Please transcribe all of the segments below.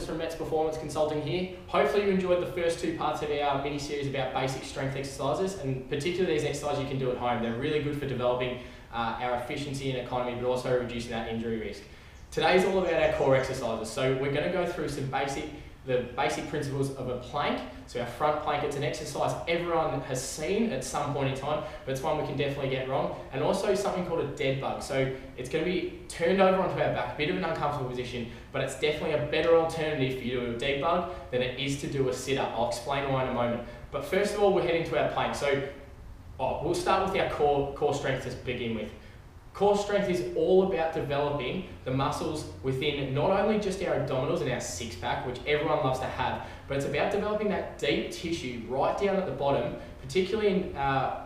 From METS Performance Consulting here. Hopefully you enjoyed the first two parts of our mini-series about basic strength exercises, and particularly these exercises you can do at home. They're really good for developing our efficiency and economy, but also reducing that injury risk. Today's all about our core exercises. So we're going to go through the basic principles of a plank. So our front plank, it's an exercise everyone has seen at some point in time, but it's one we can definitely get wrong. And also something called a dead bug. So it's going to be turned over onto our back, a bit of an uncomfortable position, but it's definitely a better alternative for you to do a dead bug than it is to do a sit-up. I'll explain why in a moment. But first of all, we're heading to our plank. So we'll start with our core strength to begin with. Core strength is all about developing the muscles within not only just our abdominals and our six-pack, which everyone loves to have, but it's about developing that deep tissue right down at the bottom, particularly in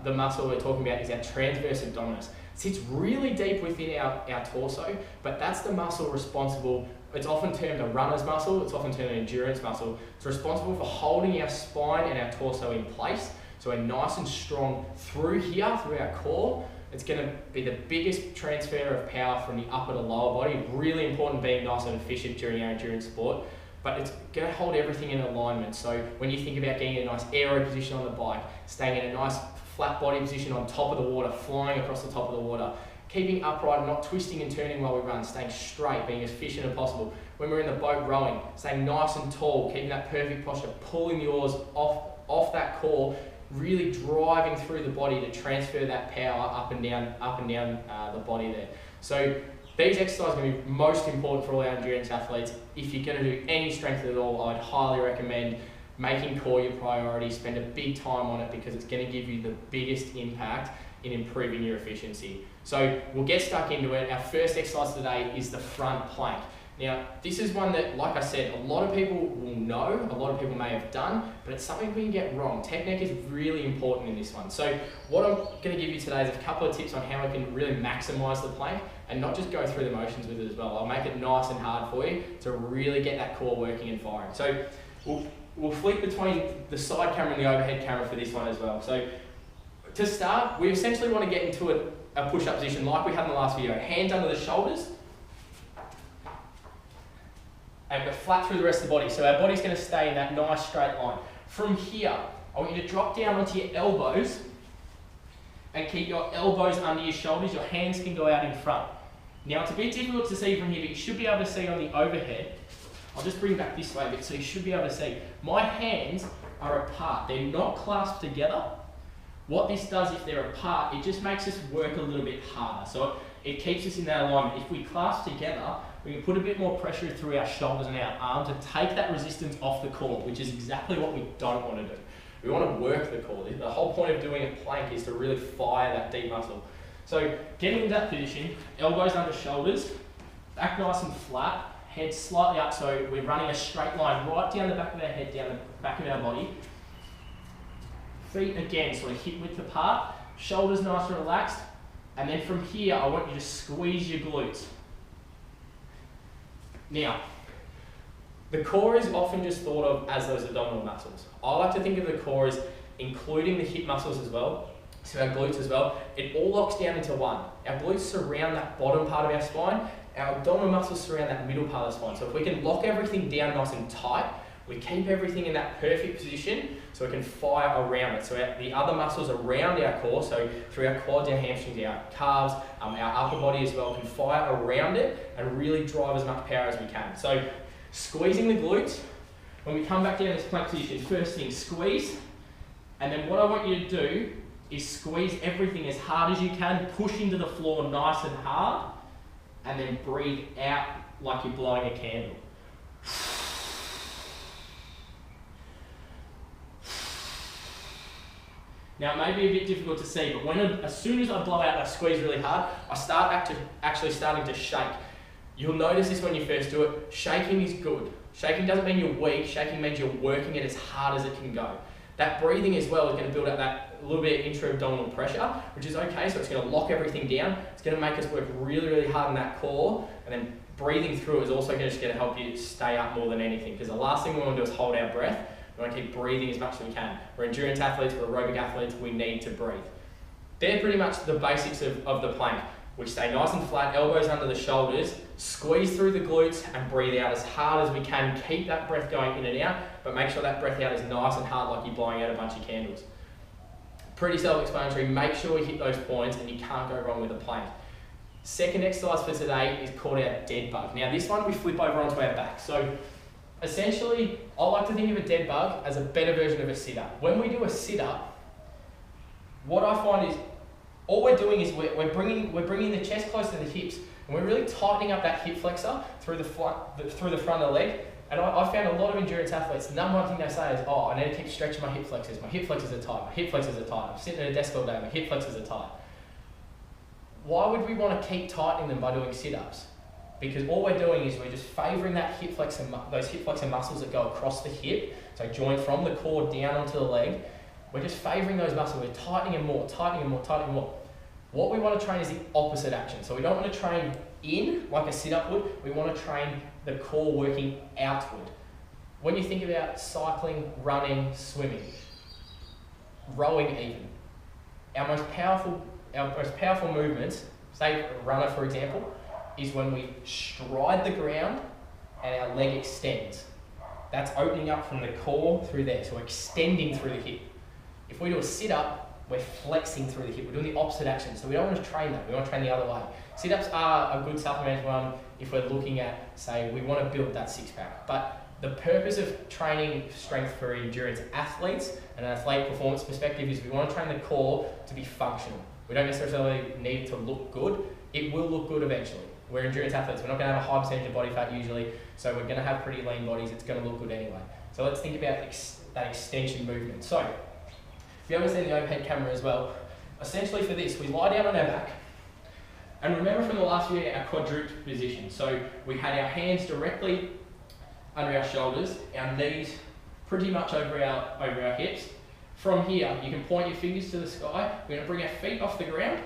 the muscle we're talking about is our transverse abdominis. It sits really deep within our torso, but that's the muscle responsible. It's often termed a runner's muscle, it's often termed an endurance muscle. It's responsible for holding our spine and our torso in place, so we're nice and strong through here, through our core. It's going to be the biggest transfer of power from the upper to lower body. Really important being nice and efficient during our endurance sport, but it's going to hold everything in alignment. So when you think about getting a nice aero position on the bike, staying in a nice flat body position on top of the water, flying across the top of the water, keeping upright, not twisting and turning while we run, staying straight, being as efficient as possible. When we're in the boat rowing, staying nice and tall, keeping that perfect posture, pulling the oars off that core, really driving through the body to transfer that power up and down the body there. So these exercises are going to be most important for all our endurance athletes. If you're going to do any strength at all, I'd highly recommend making core your priority, spend a big time on it because it's going to give you the biggest impact in improving your efficiency. So we'll get stuck into it. Our first exercise today is the front plank. Now, this is one that, like I said, a lot of people will know, a lot of people may have done, but it's something we can get wrong. Technique is really important in this one. So what I'm going to give you today is a couple of tips on how we can really maximize the plank and not just go through the motions with it as well. I'll make it nice and hard for you to really get that core working and firing. So we'll flick between the side camera and the overhead camera for this one as well. So to start, we essentially want to get into a push-up position like we had in the last video. Hands under the shoulders, and we're flat through the rest of the body. So our body's going to stay in that nice straight line. From here, I want you to drop down onto your elbows and keep your elbows under your shoulders. Your hands can go out in front. Now it's a bit difficult to see from here, but you should be able to see on the overhead. I'll just bring back this way a bit so you should be able to see. My hands are apart. They're not clasped together. What this does, if they're apart, it just makes us work a little bit harder. So it keeps us in that alignment. If we clasp together, we can put a bit more pressure through our shoulders and our arms to take that resistance off the core, which is exactly what we don't want to do. We want to work the core. The whole point of doing a plank is to really fire that deep muscle. So getting into that position, elbows under shoulders, back nice and flat, head slightly up, so we're running a straight line right down the back of our head, down the back of our body. Feet again, sort of hip width apart, shoulders nice and relaxed, and then from here I want you to squeeze your glutes. Now, the core is often just thought of as those abdominal muscles. I like to think of the core as including the hip muscles as well, so our glutes as well. It all locks down into one. Our glutes surround that bottom part of our spine, our abdominal muscles surround that middle part of the spine. So if we can lock everything down nice and tight, we keep everything in that perfect position so we can fire around it. So the other muscles around our core, so through our quads, our hamstrings, our calves, our upper body as well, can fire around it and really drive as much power as we can. So squeezing the glutes, when we come back down this plank position, first thing, squeeze, and then what I want you to do is squeeze everything as hard as you can, push into the floor nice and hard, and then breathe out like you're blowing a candle. Now it may be a bit difficult to see, but as soon as I blow out and I squeeze really hard, I start actually starting to shake. You'll notice this when you first do it. Shaking is good. Shaking doesn't mean you're weak, shaking means you're working it as hard as it can go. That breathing as well is going to build up that little bit of intra-abdominal pressure, which is okay, so it's going to lock everything down. It's going to make us work really, really hard on that core, and then breathing through is also just going to help you stay up more than anything, because the last thing we want to do is hold our breath. We want to keep breathing as much as we can. We're endurance athletes, we're aerobic athletes, we need to breathe. They're pretty much the basics of the plank. We stay nice and flat, elbows under the shoulders, squeeze through the glutes and breathe out as hard as we can. Keep that breath going in and out, but make sure that breath out is nice and hard, like you're blowing out a bunch of candles. Pretty self-explanatory. Make sure we hit those points and you can't go wrong with a plank. Second exercise for today is called our dead bug. Now this one we flip over onto our back. So essentially, I like to think of a dead bug as a better version of a sit-up. When we do a sit-up, what I find is all we're doing is we're bringing the chest close to the hips, and we're really tightening up that hip flexor through the front of the leg. And I found a lot of endurance athletes, the number one thing they say is, oh, I need to keep stretching my hip flexors. My hip flexors are tight. My hip flexors are tight. I'm sitting at a desk all day. My hip flexors are tight. Why would we want to keep tightening them by doing sit-ups? Because all we're doing is we're just favouring that hip flexor, those hip flexor muscles that go across the hip, so join from the core down onto the leg. We're just favouring those muscles. We're tightening them more, tightening them more, tightening them more. What we want to train is the opposite action. So we don't want to train in like a sit-up would. We want to train the core working outward. When you think about cycling, running, swimming, rowing even, our most powerful movements, say a runner for example, is when we stride the ground and our leg extends. That's opening up from the core through there, so we're extending through the hip. If we do a sit-up, we're flexing through the hip. We're doing the opposite action, so we don't want to train that. We want to train the other way. Sit-ups are a good supplementary one if we're looking at, say, we want to build that six-pack. But the purpose of training strength for endurance athletes and an athletic performance perspective is we want to train the core to be functional. We don't necessarily need it to look good. It will look good eventually. We're endurance athletes. We're not going to have a high percentage of body fat usually, so we're going to have pretty lean bodies. It's going to look good anyway. So let's think about that extension movement. So if you haven't seen the overhead camera as well, essentially for this, we lie down on our back. And remember from the last video, our quadruped position. So we had our hands directly under our shoulders, our knees pretty much over our hips. From here, you can point your fingers to the sky. We're going to bring our feet off the ground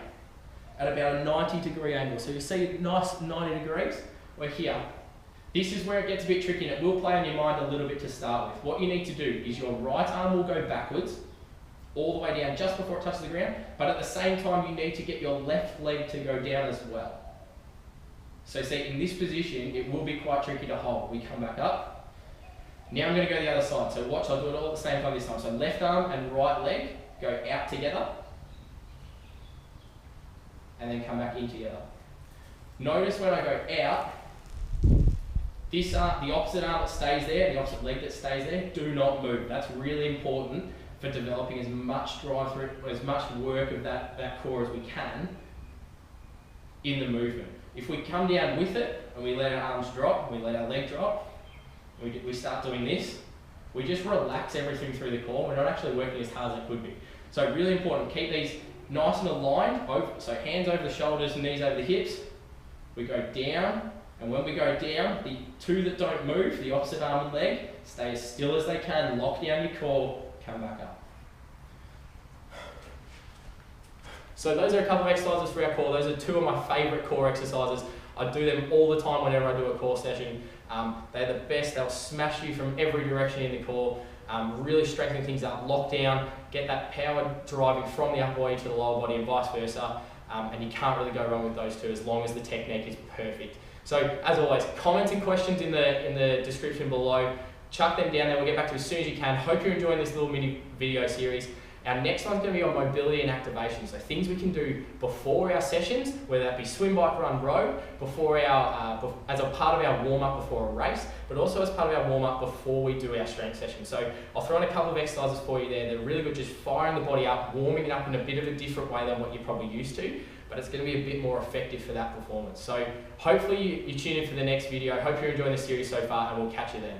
at about a 90-degree angle. So you see nice 90 degrees. We're here. This is where it gets a bit tricky, and it will play on your mind a little bit to start with. What you need to do is your right arm will go backwards, all the way down just before it touches the ground, but at the same time you need to get your left leg to go down as well. So see, in this position, it will be quite tricky to hold. We come back up. Now I'm going to go the other side. So watch, I'll do it all at the same time this time. So left arm and right leg go out together, and then come back in together. Notice when I go out, this arm, the opposite arm that stays there, the opposite leg that stays there, do not move. That's really important for developing as much drive through, as much work of that core as we can in the movement. If we come down with it and we let our arms drop, we let our leg drop, we start doing this, we just relax everything through the core. We're not actually working as hard as it could be. So really important, keep these nice and aligned, so hands over the shoulders, knees over the hips. We go down, and when we go down, the two that don't move, the opposite arm and leg, stay as still as they can, lock down your core, come back up. So those are a couple of exercises for our core. Those are two of my favourite core exercises. I do them all the time whenever I do a core session. They're the best. They'll smash you from every direction in the core, really strengthen things up, lock down, get that power driving from the upper body to the lower body and vice versa. And you can't really go wrong with those two as long as the technique is perfect. So as always, comments and questions in the description below. Chuck them down there. We'll get back to you as soon as you can. Hope you're enjoying this little mini video series. Our next one's going to be on mobility and activation, so things we can do before our sessions, whether that be swim, bike, run, row, before as a part of our warm-up before a race, but also as part of our warm-up before we do our strength session. So I'll throw in a couple of exercises for you there. They're really good, just firing the body up, warming it up in a bit of a different way than what you're probably used to, but it's going to be a bit more effective for that performance. So hopefully you tune in for the next video. Hope you're enjoying the series so far, and we'll catch you then.